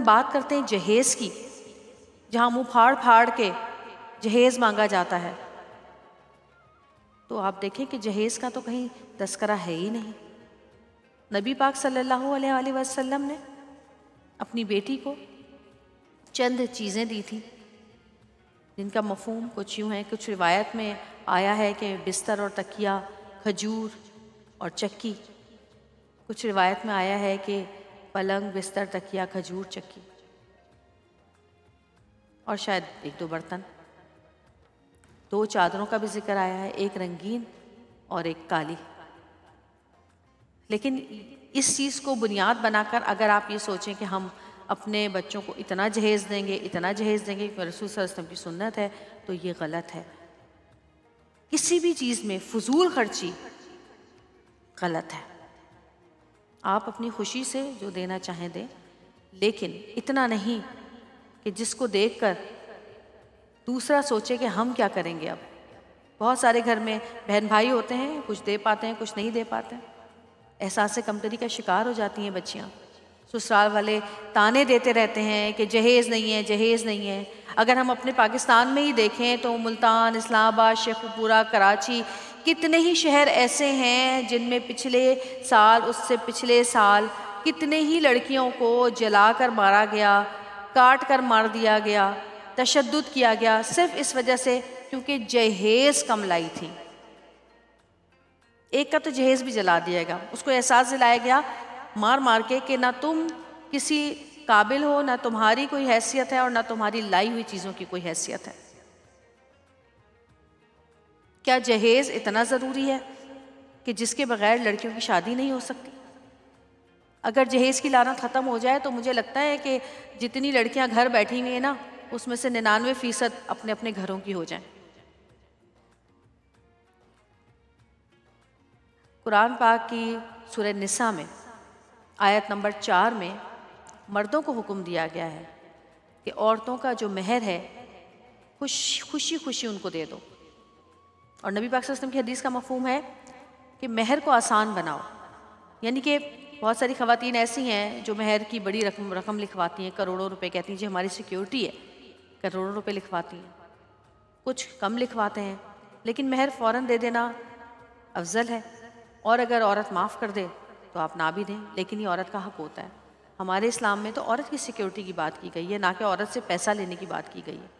بات کرتے ہیں جہیز کی، جہاں منہ پھاڑ پھاڑ کے جہیز مانگا جاتا ہے، تو آپ دیکھیں کہ جہیز کا تو کہیں تذکرہ ہے ہی نہیں۔ نبی پاک صلی اللہ علیہ وآلہ وسلم نے اپنی بیٹی کو چند چیزیں دی تھیں جن کا مفہوم کچھ یوں ہے۔ کچھ روایت میں آیا ہے کہ بستر اور تکیہ، کھجور اور چکی۔ کچھ روایت میں آیا ہے کہ پلنگ، بستر، تکیہ، کھجور، چکی، اور شاید ایک دو برتن۔ دو چادروں کا بھی ذکر آیا ہے، ایک رنگین اور ایک کالی۔ لیکن اس چیز کو بنیاد بنا کر اگر آپ یہ سوچیں کہ ہم اپنے بچوں کو اتنا جہیز دیں گے، اتنا جہیز دیں گے کہ رسول صلی اللہ علیہ وسلم کی سنت ہے، تو یہ غلط ہے۔ کسی بھی چیز میں فضول خرچی غلط ہے۔ آپ اپنی خوشی سے جو دینا چاہیں دیں، لیکن اتنا نہیں کہ جس کو دیکھ کر دوسرا سوچے کہ ہم کیا کریں گے اب۔ بہت سارے گھر میں بہن بھائی ہوتے ہیں، کچھ دے پاتے ہیں، کچھ نہیں دے پاتے ہیں، احساس کمتری کا شکار ہو جاتی ہیں بچیاں۔ سسرال والے تانے دیتے رہتے ہیں کہ جہیز نہیں ہے، جہیز نہیں ہے۔ اگر ہم اپنے پاکستان میں ہی دیکھیں تو ملتان، اسلام آباد، شیخو پورہ، کراچی، کتنے ہی شہر ایسے ہیں جن میں پچھلے سال، اس سے پچھلے سال کتنے ہی لڑکیوں کو جلا کر مارا گیا، کاٹ کر مار دیا گیا، تشدد کیا گیا، صرف اس وجہ سے کیونکہ جہیز کم لائی تھی۔ ایک کا تو جہیز بھی جلا دیا گیا، اس کو احساس دلایا گیا مار مار کے کہ نہ تم کسی قابل ہو، نہ تمہاری کوئی حیثیت ہے، اور نہ تمہاری لائی ہوئی چیزوں کی کوئی حیثیت ہے۔ کیا جہیز اتنا ضروری ہے کہ جس کے بغیر لڑکیوں کی شادی نہیں ہو سکتی؟ اگر جہیز کی لعنت ختم ہو جائے تو مجھے لگتا ہے کہ جتنی لڑکیاں گھر بیٹھی ہوئی ہیں نا، اس میں سے 99% اپنے اپنے گھروں کی ہو جائیں۔ قرآن پاک کی سورہ نساء میں آیت نمبر 4 میں مردوں کو حکم دیا گیا ہے کہ عورتوں کا جو مہر ہے خوشی خوشی ان کو دے دو۔ اور نبی پاک صلی اللہ علیہ وسلم کی حدیث کا مفہوم ہے کہ مہر کو آسان بناؤ، یعنی کہ بہت ساری خواتین ایسی ہیں جو مہر کی بڑی رقم لکھواتی ہیں، کروڑوں روپے، کہتی ہیں جی ہماری سیکیورٹی ہے، کروڑوں روپے لکھواتی ہیں۔ کچھ کم لکھواتے ہیں، لیکن مہر فوراً دے دینا افضل ہے، اور اگر عورت معاف کر دے تو آپ نہ بھی دیں، لیکن یہ عورت کا حق ہوتا ہے۔ ہمارے اسلام میں تو عورت کی سیکیورٹی کی بات کی گئی ہے، نہ کہ عورت سے پیسہ لینے کی بات کی گئی ہے۔